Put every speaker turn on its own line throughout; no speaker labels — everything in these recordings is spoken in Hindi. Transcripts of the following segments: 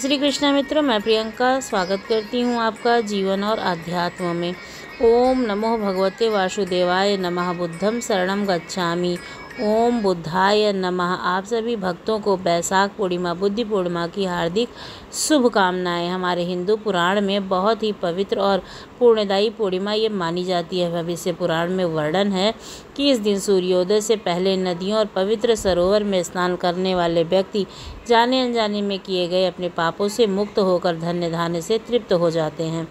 श्री कृष्ण मित्रों, मैं प्रियंका स्वागत करती हूँ आपका जीवन और आध्यात्म में। ओम नमो भगवते वासुदेवाय नमः। बुद्धं शरणं गच्छामि। ओम बुद्धाय नमः। आप सभी भक्तों को बैसाख पूर्णिमा बुद्धि पूर्णिमा की हार्दिक शुभकामनाएं। हमारे हिंदू पुराण में बहुत ही पवित्र और पुण्यदायी पूर्णिमा ये मानी जाती है। भविष्य पुराण में वर्णन है कि इस दिन सूर्योदय से पहले नदियों और पवित्र सरोवर में स्नान करने वाले व्यक्ति जाने अनजाने में किए गए अपने पापों से मुक्त होकर धन्य धान्य से तृप्त हो जाते हैं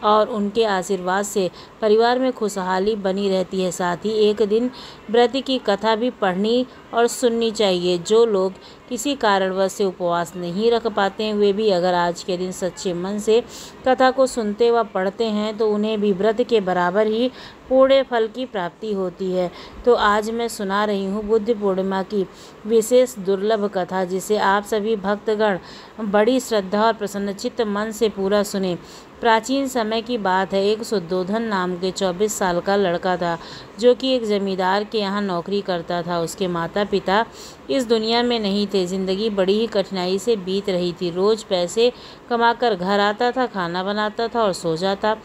और उनके आशीर्वाद से परिवार में खुशहाली बनी रहती है। साथ ही एक दिन व्रत की कथा भी पढ़नी और सुननी चाहिए। जो लोग किसी कारणवश से उपवास नहीं रख पाते हैं, वे भी अगर आज के दिन सच्चे मन से कथा को सुनते व पढ़ते हैं तो उन्हें भी व्रत के बराबर ही पूर्ण फल की प्राप्ति होती है। तो आज मैं सुना रही हूँ बुद्ध पूर्णिमा की विशेष दुर्लभ कथा, जिसे आप सभी भक्तगण बड़ी श्रद्धा और प्रसन्नचित्त मन से पूरा सुने। प्राचीन समय की बात है। एक शुद्धोधन नाम के 24 साल का लड़का था, जो कि एक जमींदार के यहाँ नौकरी करता था। उसके माता पिता इस दुनिया में नहीं थे। जिंदगी बड़ी ही कठिनाई से बीत रही थी। रोज पैसे कमाकर घर आता था, खाना बनाता था और सो जाता।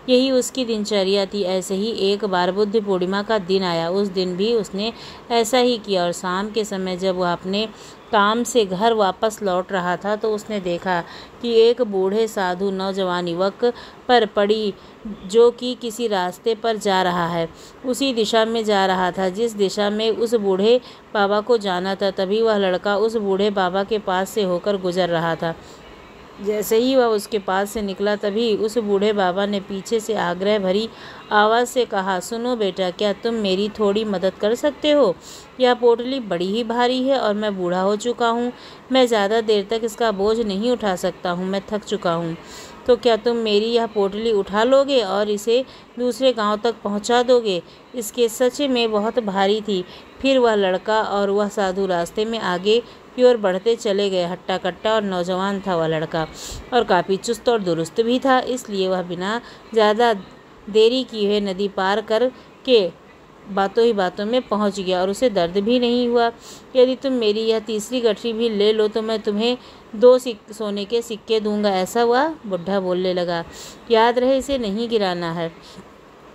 यही उसकी दिनचर्या थी। ऐसे ही एक बार बुद्ध पूर्णिमा का दिन आया। उस दिन भी उसने ऐसा ही किया और शाम के समय जब वह अपने काम से घर वापस लौट रहा था तो उसने देखा कि एक बूढ़े साधु नौजवान युवक पर पड़ी, जो कि किसी रास्ते पर जा रहा है। उसी दिशा में जा रहा था जिस दिशा में उस बूढ़े बाबा को जाना था। तभी वह लड़का उस बूढ़े बाबा के पास से होकर गुजर रहा था। जैसे ही वह उसके पास से निकला, तभी उस बूढ़े बाबा ने पीछे से आग्रह भरी आवाज़ से कहा, सुनो बेटा, क्या तुम मेरी थोड़ी मदद कर सकते हो? यह पोटली बड़ी ही भारी है और मैं बूढ़ा हो चुका हूँ। मैं ज़्यादा देर तक इसका बोझ नहीं उठा सकता हूँ। मैं थक चुका हूँ। तो क्या तुम मेरी यह पोटली उठा लोगे और इसे दूसरे गांव तक पहुंचा दोगे? इसके सच में बहुत भारी थी। फिर वह लड़का और वह साधु रास्ते में आगे की ओर बढ़ते चले गए। हट्टा कट्टा और नौजवान था वह लड़का, और काफ़ी चुस्त और दुरुस्त भी था। इसलिए वह बिना ज़्यादा देरी किए हुए नदी पार कर के बातों ही बातों में पहुंच गया और उसे दर्द भी नहीं हुआ। यदि तुम मेरी यह तीसरी गठरी भी ले लो तो मैं तुम्हें 2 सोने के सिक्के दूंगा। ऐसा हुआ? बुढ़ा बोलने लगा। याद रहे, इसे नहीं गिराना है,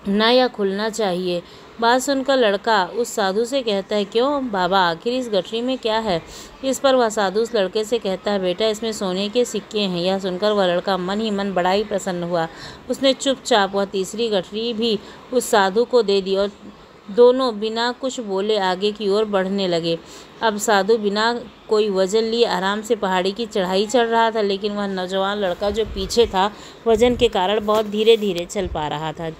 ना यह खुलना चाहिए। बात सुनकर लड़का उस साधु से कहता है, क्यों बाबा, आखिर इस गठरी में क्या है? इस पर वह साधु उस लड़के से कहता है, बेटा, इसमें सोने के सिक्के हैं। यह सुनकर वह लड़का मन ही मन बड़ा ही प्रसन्न हुआ। उसने चुपचाप वह तीसरी गठरी भी उस साधु को दे दी और दोनों बिना कुछ बोले आगे की ओर बढ़ने लगे। अब साधु बिना कोई वजन लिए आराम से पहाड़ी की चढ़ाई चढ़ रहा था, लेकिन वह नौजवान लड़का जो पीछे था वजन के कारण बहुत धीरे धीरे चल पा रहा था।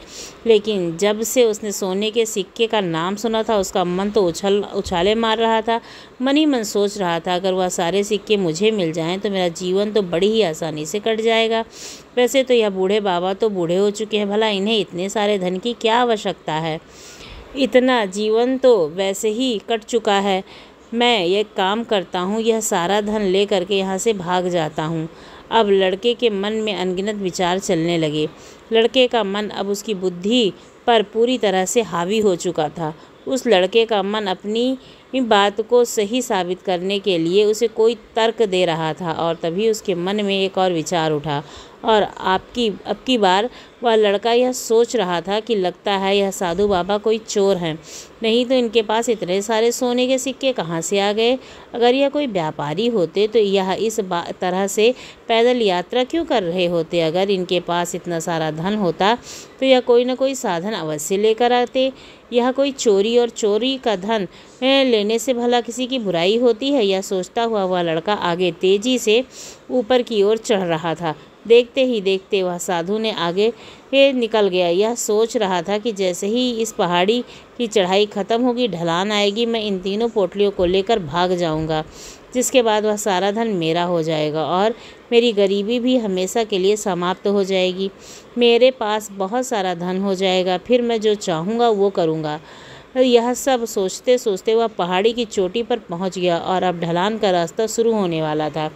लेकिन जब से उसने सोने के सिक्के का नाम सुना था, उसका मन तो उछाले मार रहा था। मन ही मन सोच रहा था, अगर वह सारे सिक्के मुझे मिल जाएं तो मेरा जीवन तो बड़ी ही आसानी से कट जाएगा। वैसे तो यह बूढ़े बाबा तो बूढ़े हो चुके हैं, भला इन्हें इतने सारे धन की क्या आवश्यकता है? इतना जीवन तो वैसे ही कट चुका है। मैं एक काम करता हूँ, यह सारा धन ले करके यहाँ से भाग जाता हूँ। अब लड़के के मन में अनगिनत विचार चलने लगे। लड़के का मन अब उसकी बुद्धि पर पूरी तरह से हावी हो चुका था। उस लड़के का मन अपनी बात को सही साबित करने के लिए उसे कोई तर्क दे रहा था, और तभी उसके मन में एक और विचार उठा। और अब की बार वह लड़का यह सोच रहा था कि लगता है यह साधु बाबा कोई चोर हैं, नहीं तो इनके पास इतने सारे सोने के सिक्के कहाँ से आ गए? अगर यह कोई व्यापारी होते तो यह इस तरह से पैदल यात्रा क्यों कर रहे होते? अगर इनके पास इतना सारा धन होता तो यह कोई न कोई साधन अवश्य लेकर आते। यह कोई चोरी, और चोरी का धन लेने से भला किसी की बुराई होती है? यह सोचता हुआ वह लड़का आगे तेजी से ऊपर की ओर चढ़ रहा था। देखते ही देखते वह साधु ने आगे निकल गया। यह सोच रहा था कि जैसे ही इस पहाड़ी की चढ़ाई खत्म होगी, ढलान आएगी, मैं इन तीनों पोटलियों को लेकर भाग जाऊंगा, जिसके बाद वह सारा धन मेरा हो जाएगा और मेरी गरीबी भी हमेशा के लिए समाप्त हो जाएगी। मेरे पास बहुत सारा धन हो जाएगा, फिर मैं जो चाहूँगा वो करूँगा। यह सब सोचते सोचते वह पहाड़ी की चोटी पर पहुँच गया और अब ढलान का रास्ता शुरू होने वाला था।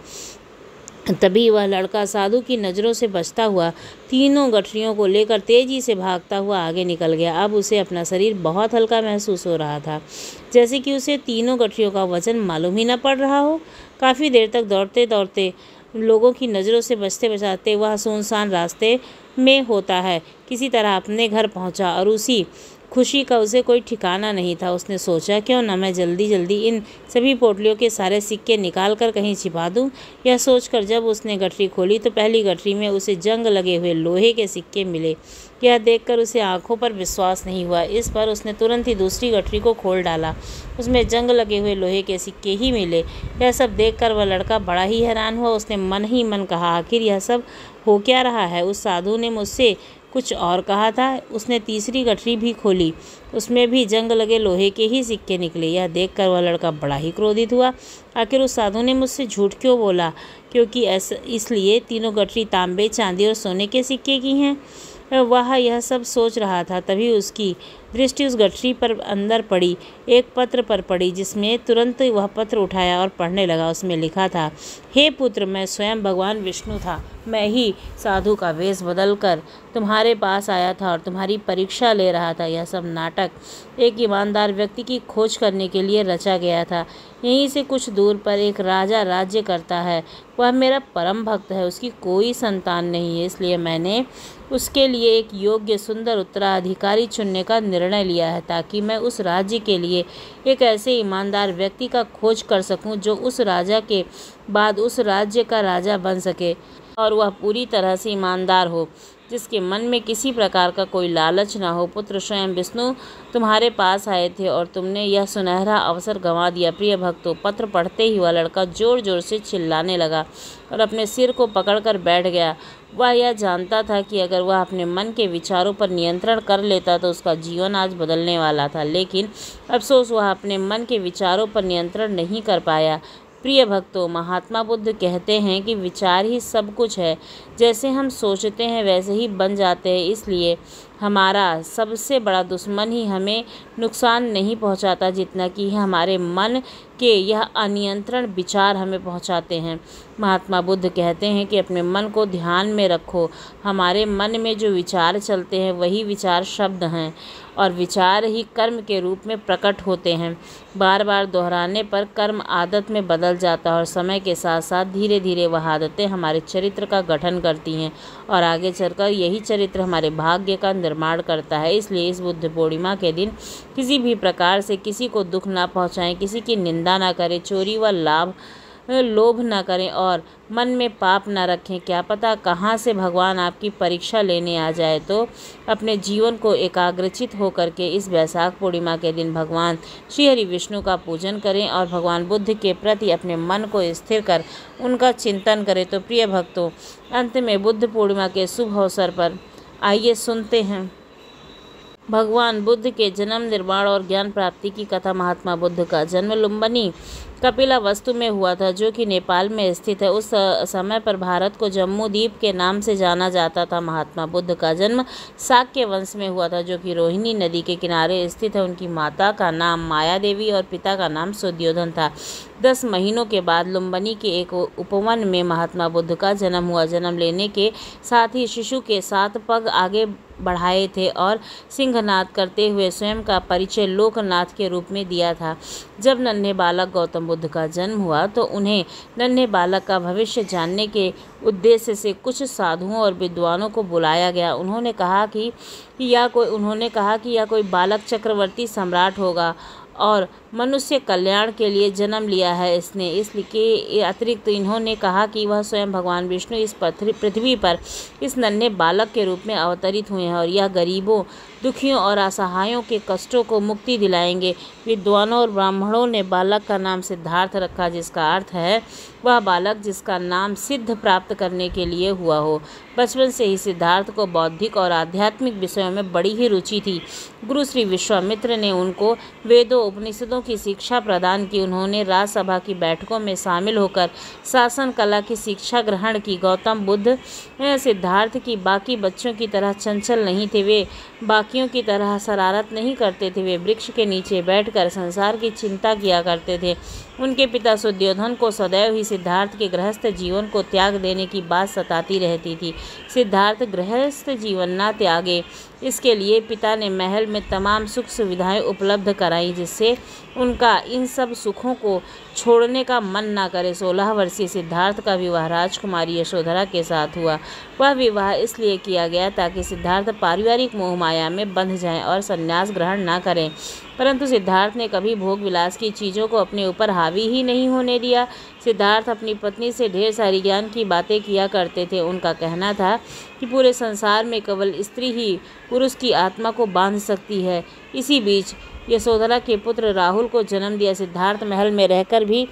तभी वह लड़का साधु की नज़रों से बचता हुआ तीनों गठरियों को लेकर तेजी से भागता हुआ आगे निकल गया। अब उसे अपना शरीर बहुत हल्का महसूस हो रहा था, जैसे कि उसे तीनों गठरियों का वजन मालूम ही न पड़ रहा हो। काफ़ी देर तक दौड़ते दौड़ते लोगों की नज़रों से बचते बचाते वह सुनसान रास्ते में होता है किसी तरह अपने घर पहुंचा और उसी खुशी का उसे कोई ठिकाना नहीं था। उसने सोचा, क्यों न मैं जल्दी जल्दी इन सभी पोटलियों के सारे सिक्के निकाल कर कहीं छिपा दूं। यह सोचकर जब उसने गठरी खोली तो पहली गठरी में उसे जंग लगे हुए लोहे के सिक्के मिले। यह देखकर उसे आंखों पर विश्वास नहीं हुआ। इस पर उसने तुरंत ही दूसरी गठरी को खोल डाला। उसमें जंग लगे हुए लोहे के सिक्के ही मिले। यह सब देखकर वह लड़का बड़ा ही हैरान हुआ। उसने मन ही मन कहा, आखिर यह सब हो क्या रहा है। उस साधु ने मुझसे कुछ और कहा था। उसने तीसरी गठरी भी खोली, उसमें भी जंग लगे लोहे के ही सिक्के निकले। यह देखकर वह लड़का बड़ा ही क्रोधित हुआ। आखिर उस साधु ने मुझसे झूठ क्यों बोला, क्योंकि इसलिए तीनों गठरी तांबे, चांदी और सोने के सिक्के की हैं। वह यह सब सोच रहा था, तभी उसकी दृष्टि उस गठरी पर अंदर पड़ी, एक पत्र पर पड़ी, जिसमें तुरंत वह पत्र उठाया और पढ़ने लगा। उसमें लिखा था, हे पुत्र, मैं स्वयं भगवान विष्णु था। मैं ही साधु का वेश बदलकर तुम्हारे पास आया था और तुम्हारी परीक्षा ले रहा था। यह सब नाटक एक ईमानदार व्यक्ति की खोज करने के लिए रचा गया था। यहीं से कुछ दूर पर एक राजा राज्य करता है। वह मेरा परम भक्त है। उसकी कोई संतान नहीं है, इसलिए मैंने उसके लिए एक योग्य सुंदर उत्तराधिकारी चुनने का निर्णय लिया है, ताकि मैं उस राज्य के लिए एक ऐसे ईमानदार व्यक्ति का खोज कर सकूं जो उस राजा के बाद उस राज्य का राजा बन सके और वह पूरी तरह से ईमानदार हो, जिसके मन में किसी प्रकार का कोई लालच ना हो। पुत्र, स्वयं विष्णु तुम्हारे पास आए थे और तुमने यह सुनहरा अवसर गंवा दिया। प्रिय भक्तों, पत्र पढ़ते ही वह लड़का जोर जोर से चिल्लाने लगा और अपने सिर को पकड़कर बैठ गया। वह यह जानता था कि अगर वह अपने मन के विचारों पर नियंत्रण कर लेता तो उसका जीवन आज बदलने वाला था, लेकिन अफसोस वह अपने मन के विचारों पर नियंत्रण नहीं कर पाया। प्रिय भक्तों, महात्मा बुद्ध कहते हैं कि विचार ही सब कुछ है। जैसे हम सोचते हैं वैसे ही बन जाते हैं। इसलिए हमारा सबसे बड़ा दुश्मन ही हमें नुकसान नहीं पहुंचाता, जितना कि हमारे मन के यह अनियंत्रण विचार हमें पहुंचाते हैं। महात्मा बुद्ध कहते हैं कि अपने मन को ध्यान में रखो। हमारे मन में जो विचार चलते हैं वही विचार शब्द हैं और विचार ही कर्म के रूप में प्रकट होते हैं। बार बार दोहराने पर कर्म आदत में बदल जाता है और समय के साथ साथ धीरे धीरे वह आदतें हमारे चरित्र का गठन करती हैं और आगे चलकर यही चरित्र हमारे भाग्य का निर्माण करता है। इसलिए इस बुद्ध पूर्णिमा के दिन किसी भी प्रकार से किसी को दुख ना पहुंचाएं, किसी की निंदा ना करें, चोरी व लोभ न करें और मन में पाप न रखें। क्या पता कहाँ से भगवान आपकी परीक्षा लेने आ जाए। तो अपने जीवन को एकाग्रचित होकर के इस वैशाख पूर्णिमा के दिन भगवान श्री हरि विष्णु का पूजन करें और भगवान बुद्ध के प्रति अपने मन को स्थिर कर उनका चिंतन करें। तो प्रिय भक्तों, अंत में बुद्ध पूर्णिमा के शुभ अवसर पर आइए सुनते हैं भगवान बुद्ध के जन्म, निर्वाण और ज्ञान प्राप्ति की कथा। महात्मा बुद्ध का जन्म लुम्बिनी कपिलावस्तु में हुआ था, जो कि नेपाल में स्थित है। उस समय पर भारत को जम्मू द्वीप के नाम से जाना जाता था। महात्मा बुद्ध का जन्म शाक्य वंश में हुआ था, जो कि रोहिणी नदी के किनारे स्थित है। उनकी माता का नाम माया देवी और पिता का नाम सुद्योधन था। 10 महीनों के बाद लुम्बिनी के एक उपवन में महात्मा बुद्ध का जन्म हुआ। जन्म लेने के साथ ही शिशु के 7 पग आगे बढ़ाए थे और सिंहनाद करते हुए स्वयं का परिचय लोकनाथ के रूप में दिया था। जब नन्हे बालक गौतम बुद्ध का जन्म हुआ तो उन्हें नन्हे बालक का भविष्य जानने के उद्देश्य से कुछ साधुओं और विद्वानों को बुलाया गया। उन्होंने कहा कि यह कोई बालक चक्रवर्ती सम्राट होगा और मनुष्य कल्याण के लिए जन्म लिया है इसने। इसलिए अतिरिक्त इन्होंने कहा कि वह स्वयं भगवान विष्णु इस पृथ्वी पर इस नन्हे बालक के रूप में अवतरित हुए हैं और यह गरीबों, दुखियों और असहायों के कष्टों को मुक्ति दिलाएंगे। विद्वानों और ब्राह्मणों ने बालक का नाम सिद्धार्थ रखा, जिसका अर्थ है वह बालक जिसका नाम सिद्ध प्राप्त करने के लिए हुआ हो। बचपन से ही सिद्धार्थ को बौद्धिक और आध्यात्मिक विषयों में बड़ी ही रुचि थी। गुरु श्री विश्वामित्र ने उनको वेदों, उपनिषदों की शिक्षा प्रदान की। उन्होंने राजसभा की बैठकों में शामिल होकर शासन कला की शिक्षा ग्रहण की। गौतम बुद्ध सिद्धार्थ की बाकी बच्चों की तरह चंचल नहीं थे। वे बाकियों की तरह शरारत नहीं करते थे। वे वृक्ष के नीचे बैठकर संसार की चिंता किया करते थे। उनके पिता सुद्योधन को सदैव ही सिद्धार्थ के गृहस्थ जीवन को त्याग देने की बात सताती रहती थी। सिद्धार्थ गृहस्थ जीवन ना त्यागे, इसके लिए पिता ने महल में तमाम सुख सुविधाएं उपलब्ध कराई, जिससे उनका इन सब सुखों को छोड़ने का मन ना करे। 16 वर्षीय सिद्धार्थ का विवाह राजकुमारी यशोधरा के साथ हुआ। वह विवाह इसलिए किया गया ताकि सिद्धार्थ पारिवारिक मोह माया में बंध जाएं और संन्यास ग्रहण ना करें। परंतु सिद्धार्थ ने कभी भोग विलास की चीज़ों को अपने ऊपर हावी ही नहीं होने दिया। सिद्धार्थ अपनी पत्नी से ढेर सारी ज्ञान की बातें किया करते थे। उनका कहना था कि पूरे संसार में केवल स्त्री ही पुरुष की आत्मा को बांध सकती है। इसी बीच यशोधरा के पुत्र राहुल को जन्म दिया। सिद्धार्थ महल में रहकर भी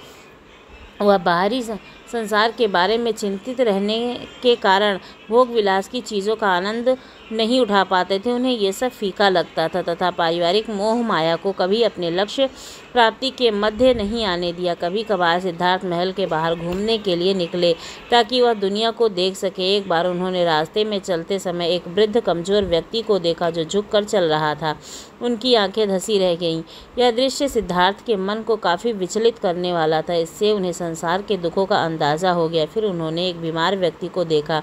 वह बाहरी संसार के बारे में चिंतित रहने के कारण भोग विलास की चीज़ों का आनंद नहीं उठा पाते थे। उन्हें ये सब फीका लगता था तथा पारिवारिक मोह माया को कभी अपने लक्ष्य प्राप्ति के मध्य नहीं आने दिया। कभी कभार सिद्धार्थ महल के बाहर घूमने के लिए निकले ताकि वह दुनिया को देख सके। एक बार उन्होंने रास्ते में चलते समय एक वृद्ध कमजोर व्यक्ति को देखा जो झुककर चल रहा था। उनकी आंखें धंसी रह गईं। यह दृश्य सिद्धार्थ के मन को काफ़ी विचलित करने वाला था। इससे उन्हें संसार के दुखों का अंदाज़ा हो गया। फिर उन्होंने एक बीमार व्यक्ति को देखा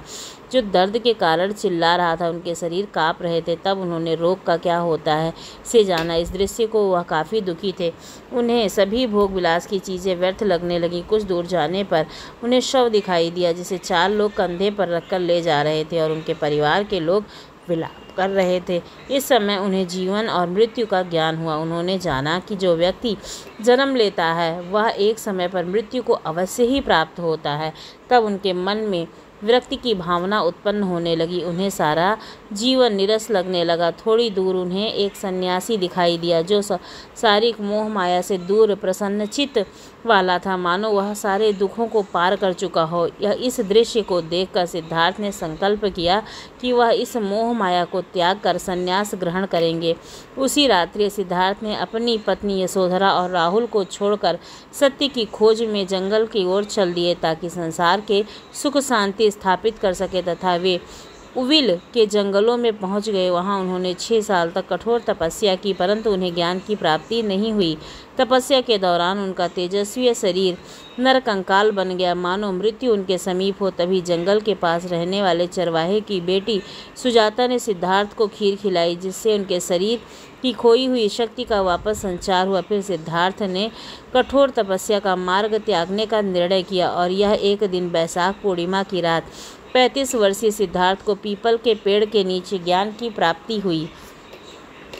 जो दर्द के कारण चिल्ला रहा था। उनके शरीर काँप रहे थे। तब उन्होंने रोग का क्या होता है से जाना। इस दृश्य को वह काफ़ी दुखी थे। उन्हें सभी भोग विलास की चीज़ें व्यर्थ लगने लगी। कुछ दूर जाने पर उन्हें शव दिखाई दिया जिसे 4 लोग कंधे पर रखकर ले जा रहे थे और उनके परिवार के लोग विलाप कर रहे थे। इस समय उन्हें जीवन और मृत्यु का ज्ञान हुआ। उन्होंने जाना कि जो व्यक्ति जन्म लेता है वह एक समय पर मृत्यु को अवश्य ही प्राप्त होता है। तब उनके मन में विरक्ति की भावना उत्पन्न होने लगी। उन्हें सारा जीवन निरस लगने लगा। थोड़ी दूर उन्हें एक सन्यासी दिखाई दिया जो शारीरिक मोह माया से दूर प्रसन्नचित्त वाला था, मानो वह सारे दुखों को पार कर चुका हो। इस दृश्य को देखकर सिद्धार्थ ने संकल्प किया कि वह इस मोह माया को त्याग कर संन्यास ग्रहण करेंगे। उसी रात्रि सिद्धार्थ ने अपनी पत्नी यशोधरा और राहुल को छोड़कर सत्य की खोज में जंगल की ओर चल दिए ताकि संसार के सुख शांति स्थापित कर सके तथा वे उविल के जंगलों में पहुंच गए। वहां उन्होंने 6 साल तक कठोर तपस्या की, परंतु उन्हें ज्ञान की प्राप्ति नहीं हुई। तपस्या के दौरान उनका तेजस्वी शरीर नरकंकाल बन गया, मानो मृत्यु उनके समीप हो। तभी जंगल के पास रहने वाले चरवाहे की बेटी सुजाता ने सिद्धार्थ को खीर खिलाई, जिससे उनके शरीर की खोई हुई शक्ति का वापस संचार हुआ। फिर सिद्धार्थ ने कठोर तपस्या का मार्ग त्यागने का निर्णय किया और यह एक दिन बैसाख पूर्णिमा की रात 35 वर्षीय सिद्धार्थ को पीपल के पेड़ के नीचे ज्ञान की प्राप्ति हुई।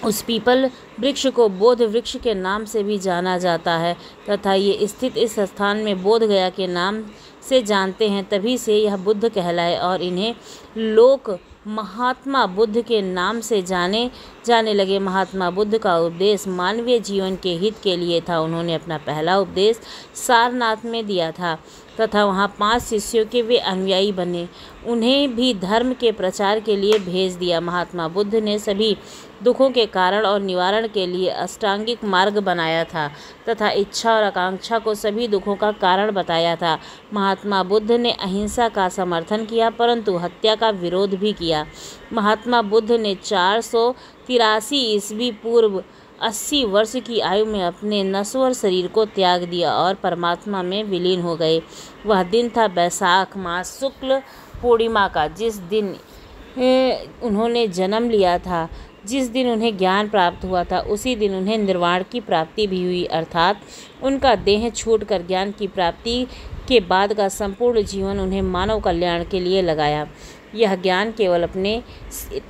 उस पीपल वृक्ष को बोध वृक्ष के नाम से भी जाना जाता है तथा ये स्थित इस स्थान में बोध गया के नाम से जानते हैं। तभी से यह बुद्ध कहलाए और इन्हें लोक महात्मा बुद्ध के नाम से जाने लगे। महात्मा बुद्ध का उपदेश मानवीय जीवन के हित के लिए था। उन्होंने अपना पहला उपदेश सारनाथ में दिया था तथा वहाँ 5 शिष्यों के वे अनुयायी बने। उन्हें भी धर्म के प्रचार के लिए भेज दिया। महात्मा बुद्ध ने सभी दुखों के कारण और निवारण के लिए अष्टांगिक मार्ग बनाया था तथा इच्छा और आकांक्षा को सभी दुखों का कारण बताया था। महात्मा बुद्ध ने अहिंसा का समर्थन किया परंतु हत्या का विरोध भी किया। महात्मा बुद्ध ने 483 ईस्वी पूर्व 80 वर्ष की आयु में अपने नश्वर शरीर को त्याग दिया और परमात्मा में विलीन हो गए। वह दिन था बैसाख मास शुक्ल पूर्णिमा का। जिस दिन उन्होंने जन्म लिया था, जिस दिन उन्हें ज्ञान प्राप्त हुआ था, उसी दिन उन्हें निर्वाण की प्राप्ति भी हुई, अर्थात उनका देह छूटकर ज्ञान की प्राप्ति के बाद का संपूर्ण जीवन उन्हें मानव कल्याण के लिए लगाया। यह ज्ञान केवल अपने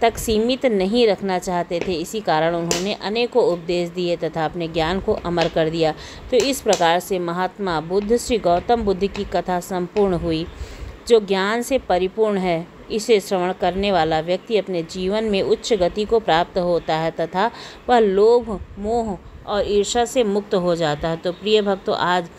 तक सीमित नहीं रखना चाहते थे, इसी कारण उन्होंने अनेकों उपदेश दिए तथा अपने ज्ञान को अमर कर दिया। तो इस प्रकार से महात्मा बुद्ध श्री गौतम बुद्ध की कथा संपूर्ण हुई। जो ज्ञान से परिपूर्ण है, इसे श्रवण करने वाला व्यक्ति अपने जीवन में उच्च गति को प्राप्त होता है तथा वह लोभ मोह और ईर्ष्या से मुक्त हो जाता है। तो प्रिय भक्तों, आज